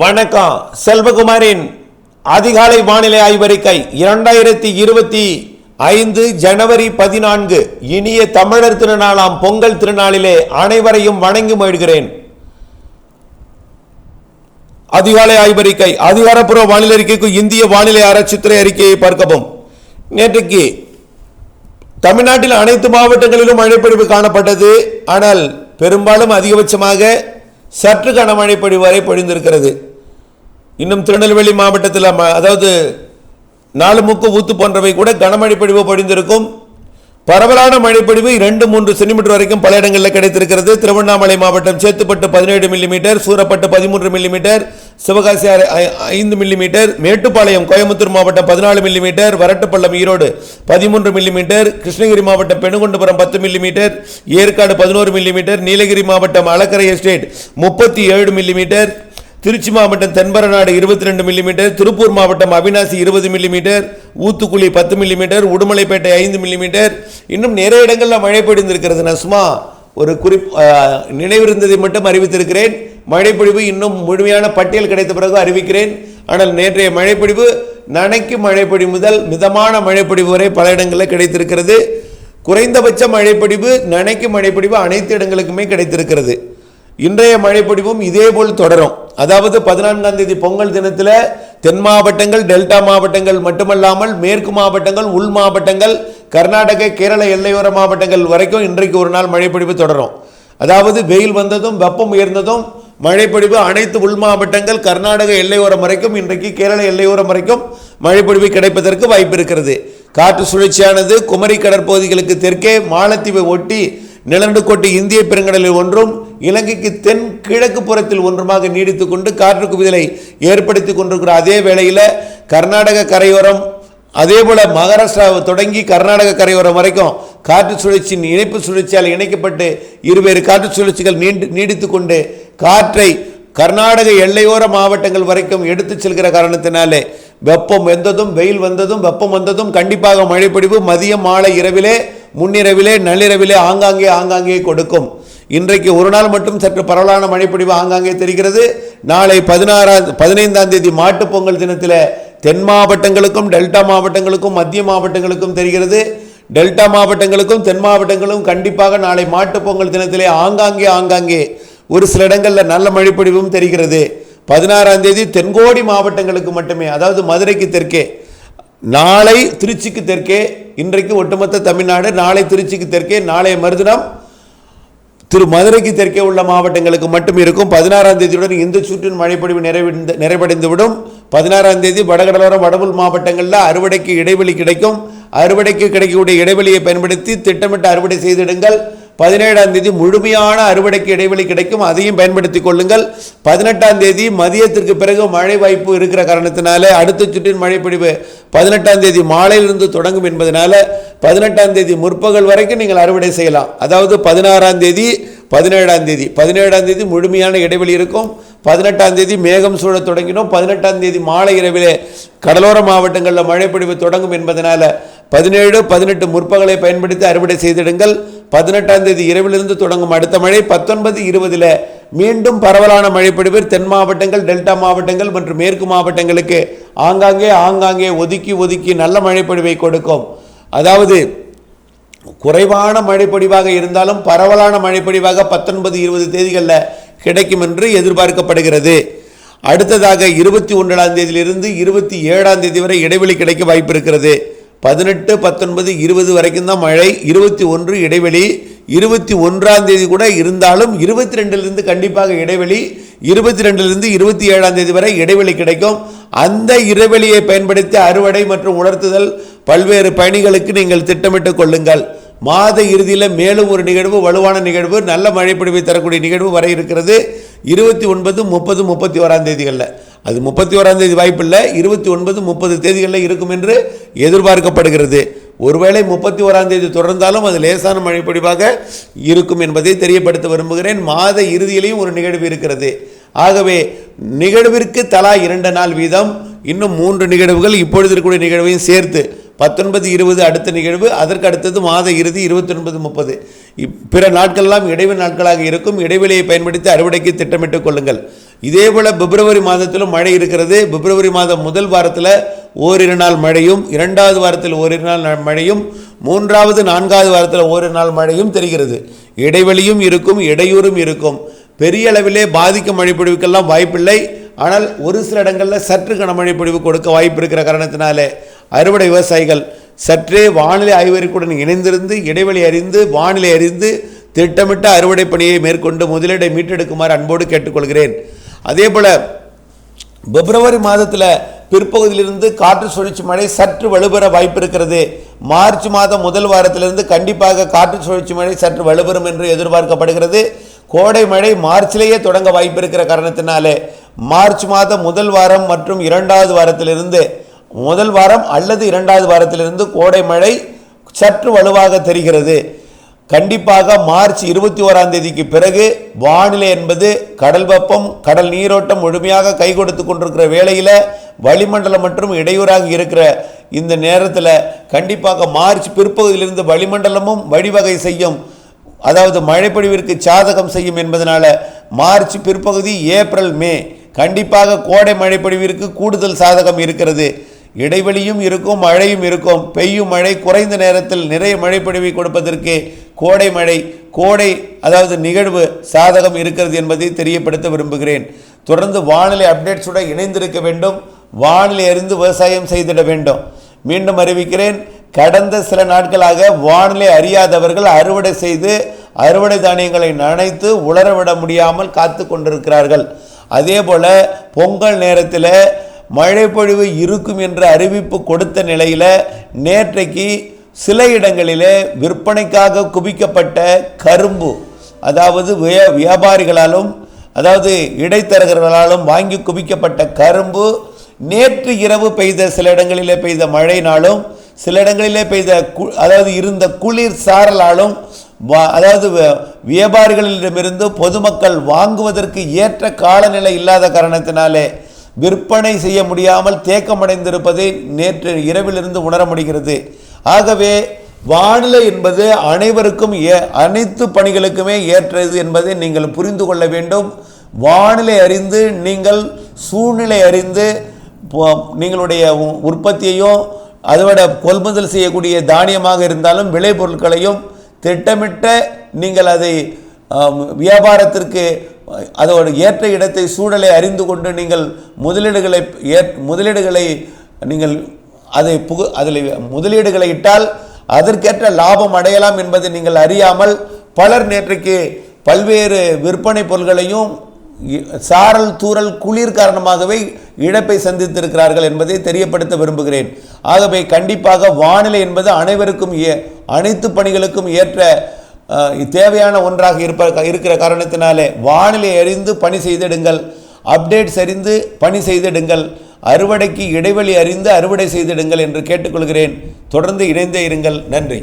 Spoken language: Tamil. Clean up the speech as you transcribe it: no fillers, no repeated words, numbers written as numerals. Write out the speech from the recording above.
வணக்கம். செல்வகுமாரின் அதிகாலை வானிலை ஆய்வறிக்கை 2025 ஜனவரி 14. இனிய தமிழர் திருநாளாம் பொங்கல் திருநாளிலே அனைவரையும் வணங்கி மகிழ்கிறேன். அதிகாலை ஆய்வறிக்கை. அதிகாரப்பூர்வ வானிலை அறிக்கைக்கு இந்திய வானிலை ஆராய்ச்சித்துறை அறிக்கையை பார்க்கவும். நேற்றுக்கு தமிழ்நாட்டில் அனைத்து மாவட்டங்களிலும் மழைப்பொழிவு காணப்பட்டது. ஆனால் பெரும்பாலும் அதிகபட்சமாக சற்று கனமழை பொழிவு வரை பொழிந்திருக்கிறது. இன்னும் திருநெல்வேலி மாவட்டத்தில் அதாவது நாலுமுக்கு ஊத்து போன்றவை கூட கனமழை பொழிவு பொழிந்திருக்கும். பரவலான மழைப்பொழிவு 2-3 சென்டிமீட்டர் வரைக்கும் பல இடங்களில் கிடைத்திருக்கிறது. திருவண்ணாமலை மாவட்டம் Chetpet 17 millimetre, Soorapattu 13 millimetre, Sivakasi 5 millimetre, Mettupalayam Coimbatore மாவட்டம் 14 மில்லிமீட்டர், வரட்டுப்பள்ளம் ஈரோடு 13 மில்லிமீட்டர், கிருஷ்ணகிரி மாவட்டம் பெணுகொண்டபுரம் 10 மில்லிமீட்டர், ஏற்காடு 11 மில்லிமீட்டர், நீலகிரி மாவட்டம் அலக்கரை எஸ்டேட் 37 மில்லிமீட்டர், திருச்சி மாவட்டம் தென்பரநாடு 22 மில்லிமீட்டர், திருப்பூர் மாவட்டம் Avinashi 20 millimetre, Uthukuli 10 millimetre, Udumalaipettai 5 millimetre. இன்னும் நிறைய இடங்களில் மழை பொழிந்திருக்கிறது. நான் சும்மா ஒரு நினைவிருந்ததை மட்டும் அறிவித்திருக்கிறேன். மழைப்பொழிவு இன்னும் முழுமையான பட்டியல் கிடைத்த பிறகு அறிவிக்கிறேன். ஆனால் நேற்றைய மழைப்பொழிவு நனைக்கும் மழைப்பொழிவு முதல் மிதமான மழைப்பொழிவு வரை பல இடங்களில் கிடைத்திருக்கிறது. குறைந்தபட்ச மழைப்பொழிவு நனைக்கும் மழைப்பொழிவு அனைத்து இடங்களுக்குமே கிடைத்திருக்கிறது. இன்றைய மழைப்பொழிவும் இதேபோல் தொடரும். அதாவது 14ஆம் தேதி பொங்கல் தினத்தில் தென் மாவட்டங்கள், டெல்டா மாவட்டங்கள் மட்டுமல்லாமல் மேற்கு மாவட்டங்கள், உள் மாவட்டங்கள், கர்நாடக கேரள எல்லையோர மாவட்டங்கள் வரைக்கும் இன்றைக்கு ஒரு நாள் மழைப்பொழிவு தொடரும். அதாவது வெயில் வந்ததும் வெப்பம் உயர்ந்ததும் மழைப்பொழிவு அனைத்து உள் மாவட்டங்கள், கர்நாடக எல்லையோரம் வரைக்கும், இன்றைக்கு கேரள எல்லையோரம் வரைக்கும் மழைப்பொழிவு கிடைப்பதற்கு வாய்ப்பு இருக்கிறது. காற்று சுழற்சியானது குமரி கடற்பகுதிகளுக்கு தெற்கே மாலத்தீவை ஒட்டி நிலநடுக்கோட்டு இந்திய பெருங்கடலில் ஒன்றும் இலங்கைக்கு தென் கிழக்கு புறத்தில் ஒன்றுமாக நீடித்துக் கொண்டு காற்று குவிதலை ஏற்படுத்தி கொண்டிருக்கிற அதே வேளையில் கர்நாடக கரையோரம், அதே போல மகாராஷ்டிரா தொடங்கி கர்நாடக கரையோரம் வரைக்கும் காற்று சுழற்சியின் இணைப்பு சுழற்சியால் இணைக்கப்பட்டு இருவேறு காற்று சுழற்சிகள் நீடித்துக் கொண்டு காற்றை கர்நாடக எல்லையோர மாவட்டங்கள் வரைக்கும் எடுத்து செல்கிற காரணத்தினாலே வெப்பம் வந்ததும் வெயில் வந்ததும் வெப்பம் வந்ததும் கண்டிப்பாக மழைப்பொழிவு மதியம், மாலை, இரவிலே, முன்னிரவிலே, நள்ளிரவிலே ஆங்காங்கே கொடுக்கும். இன்றைக்கு ஒரு நாள் மட்டும் சற்று பரவலான மழைப்பொழிவு ஆங்காங்கே தெரிகிறது. நாளை 15ஆம் தேதி மாட்டுப் பொங்கல் தினத்தில் தென் மாவட்டங்களுக்கும், டெல்டா மாவட்டங்களுக்கும், மத்திய மாவட்டங்களுக்கும் தெரிகிறது. டெல்டா மாவட்டங்களுக்கும் தென் மாவட்டங்களுக்கும் கண்டிப்பாக நாளை மாட்டுப் பொங்கல் தினத்திலே ஆங்காங்கே ஒரு சில இடங்களில் நல்ல மழைப்பொழிவும் தெரிகிறது. 16ஆம் தேதி தென்கோடி மாவட்டங்களுக்கு மட்டுமே, அதாவது மதுரைக்கு தெற்கே, நாளை திருச்சிக்கு தெற்கே, இன்றைக்கு ஒட்டுமொத்த தமிழ்நாடு, நாளை திருச்சிக்கு தெற்கே, நாளைய மறுதினம் மதுரைக்கு தெற்கே உள்ள மாவட்டங்களுக்கு மட்டும் இருக்கும். 16ஆம் தேதியுடன் இந்த சுற்றின் மழைப்பொழிவு நிறைவடைந்துவிடும். 16ஆம் தேதி வடகடலோரம், வடபுல் மாவட்டங்களில் அறுவடைக்கு இடைவெளி கிடைக்கும். அறுவடைக்கு கிடைக்கக்கூடிய இடைவெளியை பயன்படுத்தி திட்டமிட்டு அறுவடை செய்திடுங்கள். 17ஆம் தேதி முழுமையான அறுவடைக்கு இடைவெளி கிடைக்கும், அதையும் பயன்படுத்திக் கொள்ளுங்கள். 18ஆம் தேதி மதியத்திற்கு பிறகு மழை வாய்ப்பு இருக்கிற காரணத்தினால அடுத்த சுற்றின் மழைப்பொழிவு 18ஆம் தேதி மாலையிலிருந்து தொடங்கும் என்பதனால 18ஆம் தேதி முற்பகல் வரைக்கும் நீங்கள் அறுவடை செய்யலாம். அதாவது 16ஆம் தேதி, 17ஆம் தேதி முழுமையான இடைவெளி இருக்கும். 18ஆம் தேதி மேகம் சூழ தொடங்கினோம். 18ஆம் தேதி மாலை இரவிலே கடலோர மாவட்டங்களில் மழைப்பொழிவு தொடங்கும் என்பதனால 17, 18 முற்பகலை பயன்படுத்தி அறுவடை செய்திடுங்கள். 18ஆம் தேதி இரவிலிருந்து தொடங்கும் அடுத்த மழை 19, 20 மீண்டும் பரவலான மழைப்பொழிவு தென் மாவட்டங்கள், டெல்டா மாவட்டங்கள் மற்றும் மேற்கு மாவட்டங்களுக்கு ஆங்காங்கே ஒதுக்கி நல்ல மழைப்பொழிவை கொடுக்கும். அதாவது குறைவான மழைப்பொழிவாக இருந்தாலும் பரவலான மழைப்பொழிவாக 19, 20 தேதிகளில் கிடைக்கும் என்று எதிர்பார்க்கப்படுகிறது. அடுத்ததாக 21ஆம் தேதியிலிருந்து 27ஆம் தேதி வரை இடைவெளி கிடைக்க வாய்ப்பு இருக்கிறது. 18, 19, 20 வரைக்கும் தான் மழை. 21 இடைவெளி. 21ஆம் தேதி கூட இருந்தாலும் 22லிருந்து கண்டிப்பாக இடைவெளி. 22லிருந்து 27ஆம் தேதி வரை இடைவெளி கிடைக்கும். அந்த இடைவெளியை பயன்படுத்தி அறுவடை மற்றும் உலர்த்துதல் பல்வேறு பணிகளுக்கு நீங்கள் திட்டமிட்டுக் கொள்ளுங்கள். மாத இறுதியில் மேலும் ஒரு நிகழ்வு, வலுவான நிகழ்வு, நல்ல மழைப்பொழிவை தரக்கூடிய நிகழ்வு வர இருக்கிறது. 29, 30, 31ஆம் தேதிகளில். அது 31ஆம் தேதி வாய்ப்பில்லை, 29, 30 தேதிகளில் இருக்கும் என்று எதிர்பார்க்கப்படுகிறது. ஒருவேளை 31ஆம் தேதி தொடர்ந்தாலும் அது லேசான மழைப்பொழிவாக இருக்கும் என்பதை தெரியப்படுத்த விரும்புகிறேன். மாத இறுதியிலையும் ஒரு நிகழ்வு இருக்கிறது. ஆகவே நிகழ்விற்கு தலா 2 நாள் வீதம், இன்னும் 3 நிகழ்வுகள் இப்பொழுது இருக்கக்கூடிய நிகழ்வையும் சேர்த்து 19, 20 அடுத்த நிகழ்வு, அதற்கு அடுத்தது மாத இறுதி 29, 30. பிற நாட்களெல்லாம் இடைவெளி நாட்களாக இருக்கும். இடைவெளியை பயன்படுத்தி அறுவடைக்கு திட்டமிட்டுக் கொள்ளுங்கள். இதேபோல் பிப்ரவரி மாதத்திலும் மழை இருக்கிறது. பிப்ரவரி மாதம் முதல் வாரத்தில் ஓரிரு நாள் மழையும், இரண்டாவது வாரத்தில் ஓரிரு நாள் மழையும், மூன்றாவது நான்காவது வாரத்தில் ஓரிரு நாள் மழையும் தெரிகிறது. இடைவெளியும் இருக்கும், இடையூறும் இருக்கும். பெரிய அளவிலே பாதிக்கும் மழைப்பொழிவுக்கெல்லாம் வாய்ப்பில்லை. ஆனால் ஒரு சில இடங்களில் சற்று கனமழை பொழிவு கொடுக்க வாய்ப்பு இருக்கிற காரணத்தினாலே அறுவடை விவசாயிகள் சற்றே வானிலை ஆய்வறிக்கையுடன் இணைந்திருந்து இடைவெளி அறிந்து வானிலை அறிந்து திட்டமிட்ட அறுவடை பணியை மேற்கொண்டு முதலீடை மீட்டெடுக்குமாறு அன்போடு கேட்டுக்கொள்கிறேன். அதே போல் பிப்ரவரி மாதத்தில் பிற்பகுதியிலிருந்து காற்று சுழற்சி மழை சற்று வலுப்பெற வாய்ப்பு இருக்கிறது. மார்ச் மாதம் முதல் வாரத்திலிருந்து கண்டிப்பாக காற்று சுழற்சி மழை சற்று வலுப்பெறும் என்று எதிர்பார்க்கப்படுகிறது. கோடை மழை மார்ச்சிலேயே தொடங்க வாய்ப்பு இருக்கிற காரணத்தினாலே மார்ச் மாதம் முதல் வாரம் மற்றும் இரண்டாவது வாரத்திலிருந்து முதல் வாரம் அல்லது இரண்டாவது வாரத்திலிருந்து கோடை மழை சற்று வலுவாக தெரிகிறது. கண்டிப்பாக மார்ச் 21ஆம் தேதிக்கு பிறகு வானிலை என்பது கடல் வெப்பம், கடல் நீரோட்டம் முழுமையாக கை கொடுத்து கொண்டிருக்கிற வேளையில் வளிமண்டலம் மற்றும் இடையூறாக இருக்கிற இந்த நேரத்தில் கண்டிப்பாக மார்ச் பிற்பகுதியிலிருந்து வளிமண்டலமும் வழிவகை செய்யும், அதாவது மழைப்பொழிவிற்கு சாதகம் செய்யும் என்பதனால மார்ச் பிற்பகுதி, ஏப்ரல், மே கண்டிப்பாக கோடை மழைப்பொழிவிற்கு கூடுதல் சாதகம் இருக்கிறது. இடைவெளியும் இருக்கும், மழையும் இருக்கும். பெய்யும் மழை குறைந்த நேரத்தில் நிறைய மழைப்பொழிவை கொடுப்பதற்கு கோடை அதாவது நிகழ்வு சாதகம் இருக்கிறது என்பதை தெரியப்படுத்த விரும்புகிறேன். தொடர்ந்து வானிலை அப்டேட்ஸுடன் இணைந்திருக்க வேண்டும். வானிலை அறிந்து விவசாயம் செய்திட வேண்டும். மீண்டும் அறிவிக்கிறேன், கடந்த சில நாட்களாக வானிலை அறியாதவர்கள் அறுவடை செய்து அறுவடை தானியங்களை நனைத்து உலரவிட முடியாமல் காத்து கொண்டிருக்கிறார்கள். அதே போல பொங்கல் நேரத்தில் மழைப்பொழிவு இருக்கும் என்ற அறிவிப்பு கொடுத்த நிலையில் நேற்றைக்கு சில இடங்களிலே விற்பனைக்காக குவிக்கப்பட்ட கரும்பு, அதாவது வியாபாரிகளாலும் அதாவது இடைத்தரகர்களாலும் வாங்கி குவிக்கப்பட்ட கரும்பு நேற்று இரவு பெய்த சில இடங்களிலே பெய்த மழையினாலும் சில இடங்களிலே பெய்த அதாவது இருந்த குளிர் சாரலாலும் அதாவது வியாபாரிகளிடமிருந்து பொதுமக்கள் வாங்குவதற்கு ஏற்ற காலநிலை இல்லாத காரணத்தினாலே விற்பனை செய்ய முடியாமல் தேக்கமடைந்திருப்பதை நேற்று இரவிலிருந்து உணர முடிகிறது. ஆகவே வானிலை என்பது அனைவருக்கும் அனைத்து பணிகளுக்குமே ஏற்றது என்பதை நீங்கள் புரிந்து கொள்ள வேண்டும். வானிலை அறிந்து நீங்கள் சூழ்நிலை அறிந்து நீங்களுடைய உற்பத்தியையும் அதோட கொள்முதல் செய்யக்கூடிய தானியமாக இருந்தாலும் விளைபொருட்களையும் திட்டமிட்ட நீங்கள் அதை வியாபாரத்திற்கு அதோட ஏற்ற இடத்தை சூழலை அறிந்து கொண்டு நீங்கள் முதலீடுகளை நீங்கள் அதில் முதலீடுகளை இட்டால் அதற்கேற்ற லாபம் அடையலாம் என்பதை நீங்கள் அறியாமல் பலர் நேற்றைக்கு பல்வேறு விற்பனை பொருட்களையும் சாரல் தூறல் குளிர் காரணமாகவே இழப்பை சந்தித்திருக்கிறார்கள் என்பதை தெரியப்படுத்த விரும்புகிறேன். ஆகவே கண்டிப்பாக வானிலை என்பது அனைவருக்கும் அனைத்து பணிகளுக்கும் ஏற்ற தேவையான ஒன்றாக இருக்கிற காரணத்தினாலே வானிலை அறிந்து பணி செய்திடுங்கள், அப்டேட்ஸ் அறிந்து பணி செய்திடுங்கள், அறுவடைக்கு இடைவெளி அறிந்து அறுவடை செய்திடுங்கள் என்று கேட்டுக்கொள்கிறேன். தொடர்ந்து இணைந்தே இருங்கள். நன்றி.